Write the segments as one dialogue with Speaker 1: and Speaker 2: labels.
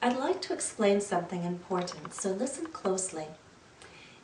Speaker 1: I'd like to explain something important, so listen closely.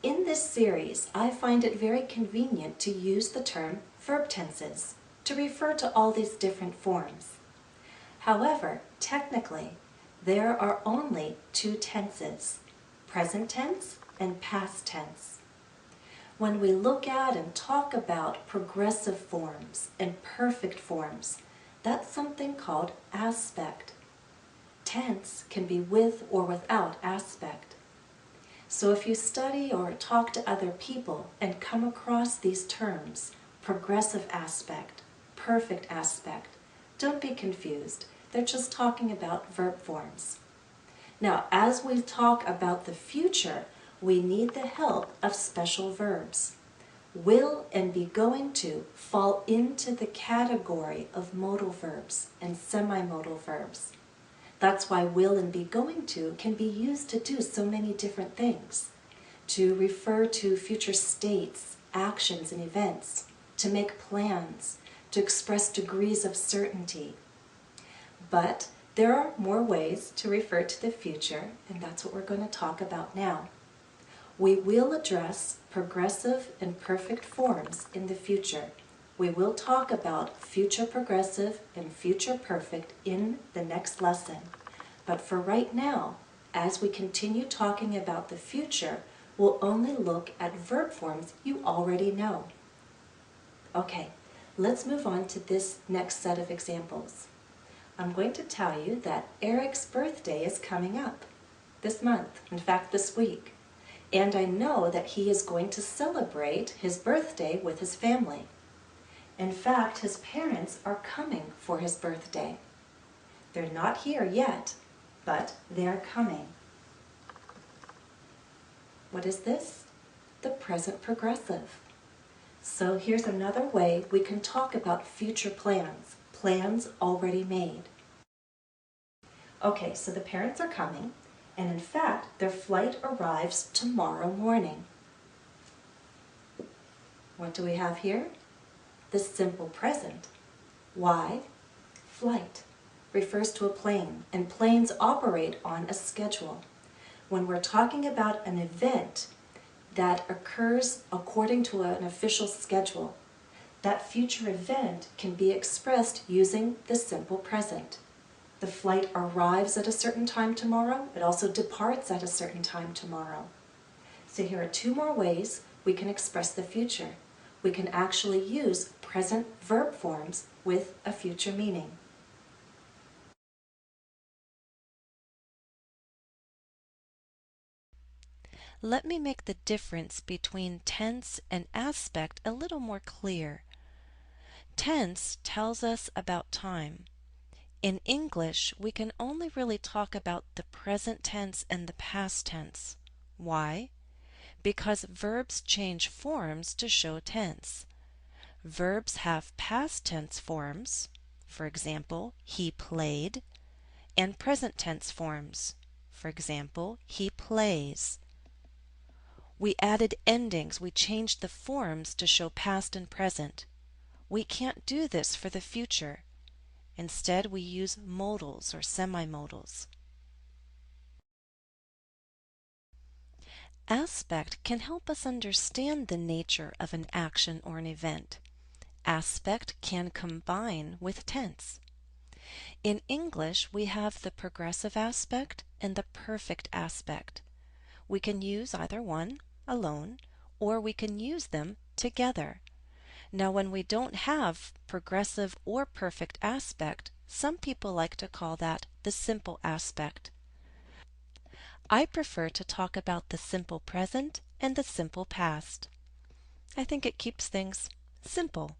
Speaker 1: In this series, I find it very convenient to use the term verb tenses to refer to all these different forms. However, technically, there are only two tenses, present tense and past tense. When we look at and talk about progressive forms and perfect forms, that's something called aspect. Tense can be with or without aspect. So if you study or talk to other people and come across these terms, progressive aspect, perfect aspect, don't be confused. They're just talking about verb forms. Now, as we talk about the future, we need the help of special verbs. Will and be going to fall into the category of modal verbs and semi-modal verbs. That's why will and be going to can be used to do so many different things. To refer to future states, actions, and events. To make plans. To express degrees of certainty. But there are more ways to refer to the future, and that's what we're going to talk about now. We will address progressive and perfect forms in the future. We will talk about future progressive and future perfect in the next lesson. But for right now, as we continue talking about the future, we'll only look at verb forms you already know. Okay, let's move on to this next set of examples. I'm going to tell you that Eric's birthday is coming up this month, in fact this week. And I know that he is going to celebrate his birthday with his family. In fact, his parents are coming for his birthday. They're not here yet, but they're coming. What is this? The present progressive. So here's another way we can talk about future plans, plans already made. Okay, so the parents are coming, and in fact, their flight arrives tomorrow morning. What do we have here? The simple present. Why? Flight refers to a plane, and planes operate on a schedule. When we're talking about an event that occurs according to an official schedule, that future event can be expressed using the simple present. The flight arrives at a certain time tomorrow. It also departs at a certain time tomorrow. So here are two more ways we can express the future. We can actually use present verb forms with a future meaning.
Speaker 2: Let me make the difference between tense and aspect a little more clear. Tense tells us about time. In English, we can only really talk about the present tense and the past tense. Why? Because verbs change forms to show tense. Verbs have past tense forms, for example, he played, and present tense forms, for example, he plays. We added endings, we changed the forms to show past and present. We can't do this for the future. Instead, we use modals or semi-modals. Aspect can help us understand the nature of an action or an event. Aspect can combine with tense. In English, we have the progressive aspect and the perfect aspect. We can use either one alone, or we can use them together. Now, when we don't have progressive or perfect aspect, some people like to call that the simple aspect. I prefer to talk about the simple present and the simple past. I think it keeps things simple.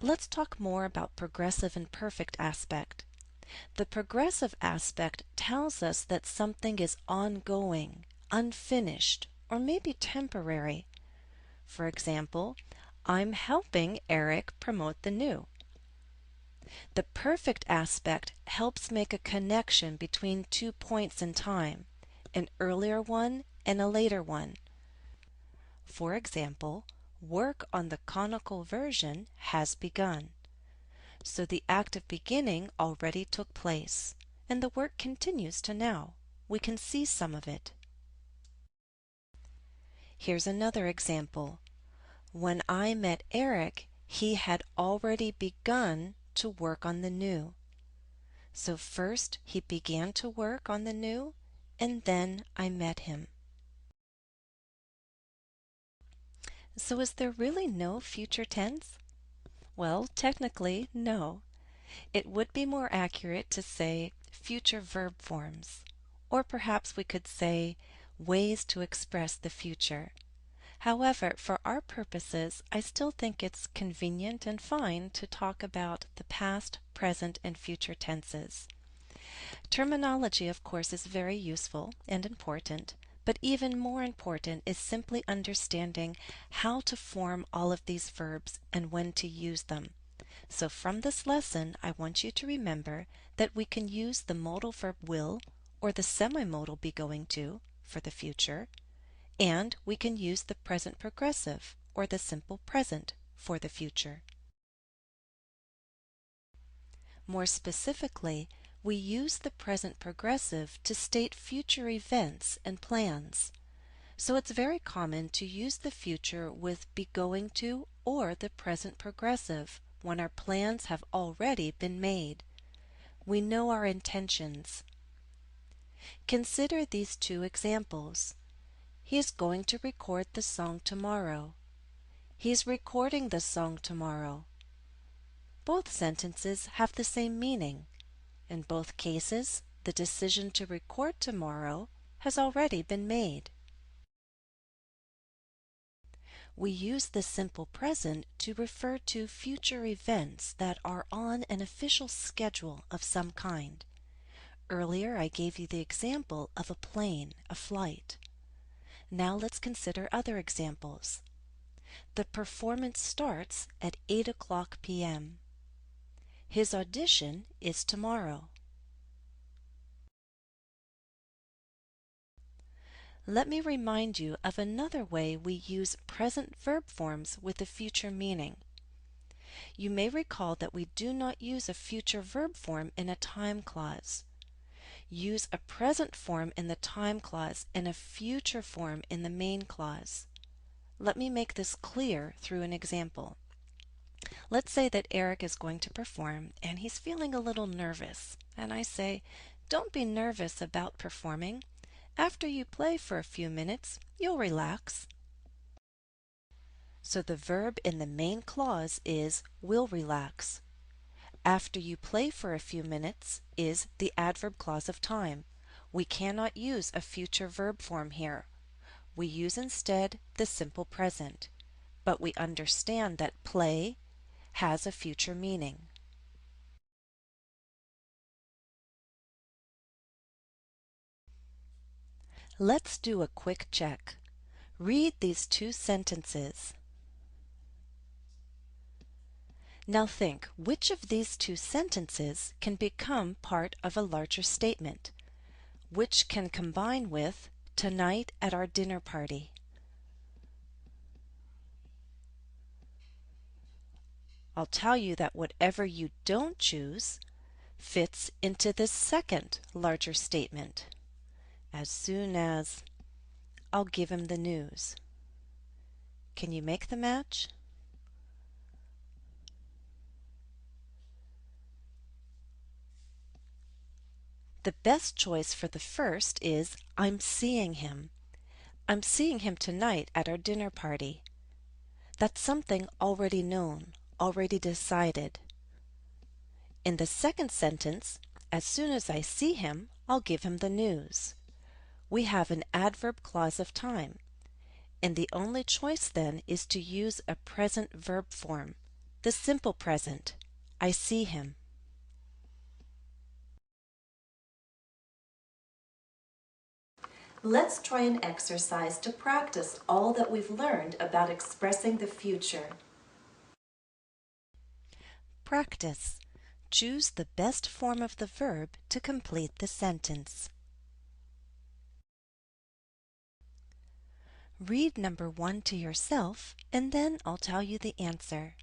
Speaker 2: Let's talk more about progressive and perfect aspect. The progressive aspect tells us that something is ongoing, unfinished, or maybe temporary. For example, I'm helping Eric promote the new. The perfect aspect helps make a connection between 2 points in time, an earlier one and a later one. For example, work on the canonical version has begun. So the act of beginning already took place. and the work continues to now. We can see some of it. Here's another example. When I met Eric, he had already begun to work on the new. So first he began to work on the new, and then I met him. So is there really no future tense? Well, technically, no. It would be more accurate to say future verb forms, or perhaps we could say ways to express the future. However, for our purposes, I still think it's convenient and fine to talk about the past, present, and future tenses. Terminology, of course, is very useful and important, but even more important is simply understanding how to form all of these verbs and when to use them. So from this lesson, I want you to remember that we can use the modal verb will or the semi-modal be going to for the future, and we can use the present progressive or the simple present for the future. More specifically, we use the present progressive to state future events and plans. So it's very common to use the future with be going to or the present progressive when our plans have already been made. We know our intentions. Consider these two examples. He is going to record the song tomorrow. He is recording the song tomorrow. Both sentences have the same meaning. In both cases, the decision to record tomorrow has already been made. We use the simple present to refer to future events that are on an official schedule of some kind. Earlier, I gave you the example of a plane, a flight. Now let's consider other examples. The performance starts at 8 o'clock p.m. His audition is tomorrow. Let me remind you of another way we use present verb forms with a future meaning. You may recall that we do not use a future verb form in a time clause. Use a present form in the time clause and a future form in the main clause. Let me make this clear through an example. Let's say that Eric is going to perform and he's feeling a little nervous. And I say, don't be nervous about performing. After you play for a few minutes, you'll relax. So the verb in the main clause is will relax. After you play for a few minutes is the adverb clause of time. We cannot use a future verb form here. We use instead the simple present. But we understand that play has a future meaning. Let's do a quick check. Read these two sentences. Now think, which of these two sentences can become part of a larger statement? Which can combine with tonight at our dinner party? I'll tell you that whatever you don't choose fits into this second larger statement. As soon as I'll give him the news. Can you make the match? The best choice for the first is I'm seeing him. I'm seeing him tonight at our dinner party. That's something already known, already decided. In the second sentence, as soon as I see him, I'll give him the news. We have an adverb clause of time, and the only choice then is to use a present verb form, the simple present. I see him.
Speaker 1: Let's try an exercise to practice all that we've learned about expressing the future.
Speaker 2: Practice. Choose the best form of the verb to complete the sentence. Read number 1 to yourself, and then I'll tell you the answer.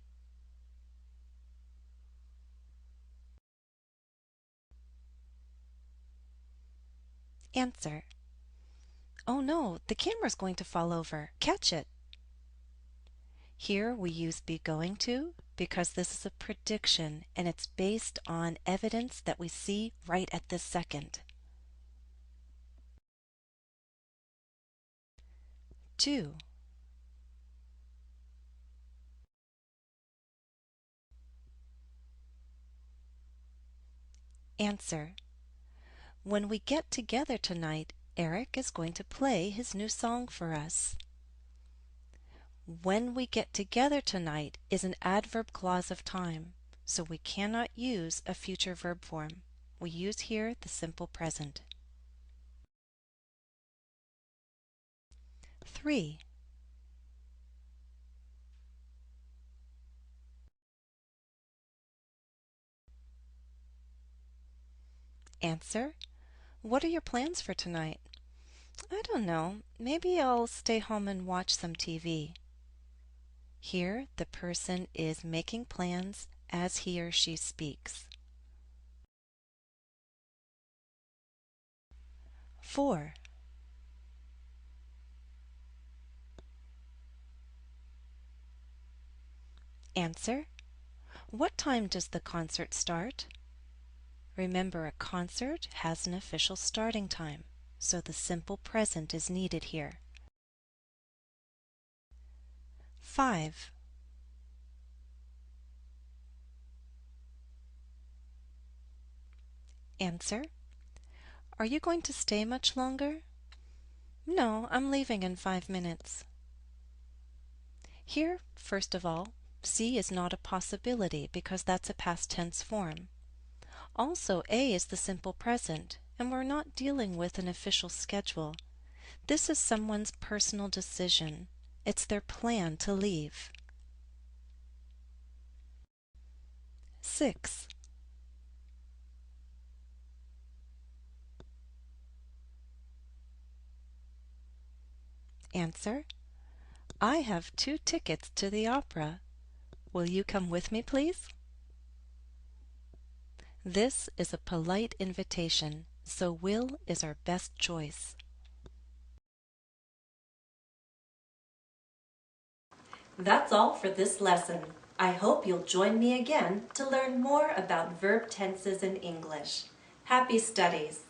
Speaker 2: Answer. Oh no, the camera's going to fall over. Catch it. Here we use be going to because this is a prediction and it's based on evidence that we see right at this second. 2. Answer. When we get together tonight, Eric is going to play his new song for us. When we get together tonight is an adverb clause of time, so we cannot use a future verb form. We use here the simple present. 3. Answer. What are your plans for tonight? I don't know. Maybe I'll stay home and watch some TV. Here, the person is making plans as he or she speaks. 4. Answer. What time does the concert start? Remember, a concert has an official starting time, so the simple present is needed here. 5. Answer. Are you going to stay much longer? No, I'm leaving in 5 minutes. Here, first of all, C is not a possibility because that's a past tense form. Also, A is the simple present, and we're not dealing with an official schedule. This is someone's personal decision. It's their plan to leave. 6. Answer. I have 2 tickets to the opera. Will you come with me, please? This is a polite invitation, so will is our best choice.
Speaker 1: That's all for this lesson. I hope you'll join me again to learn more about verb tenses in English. Happy studies!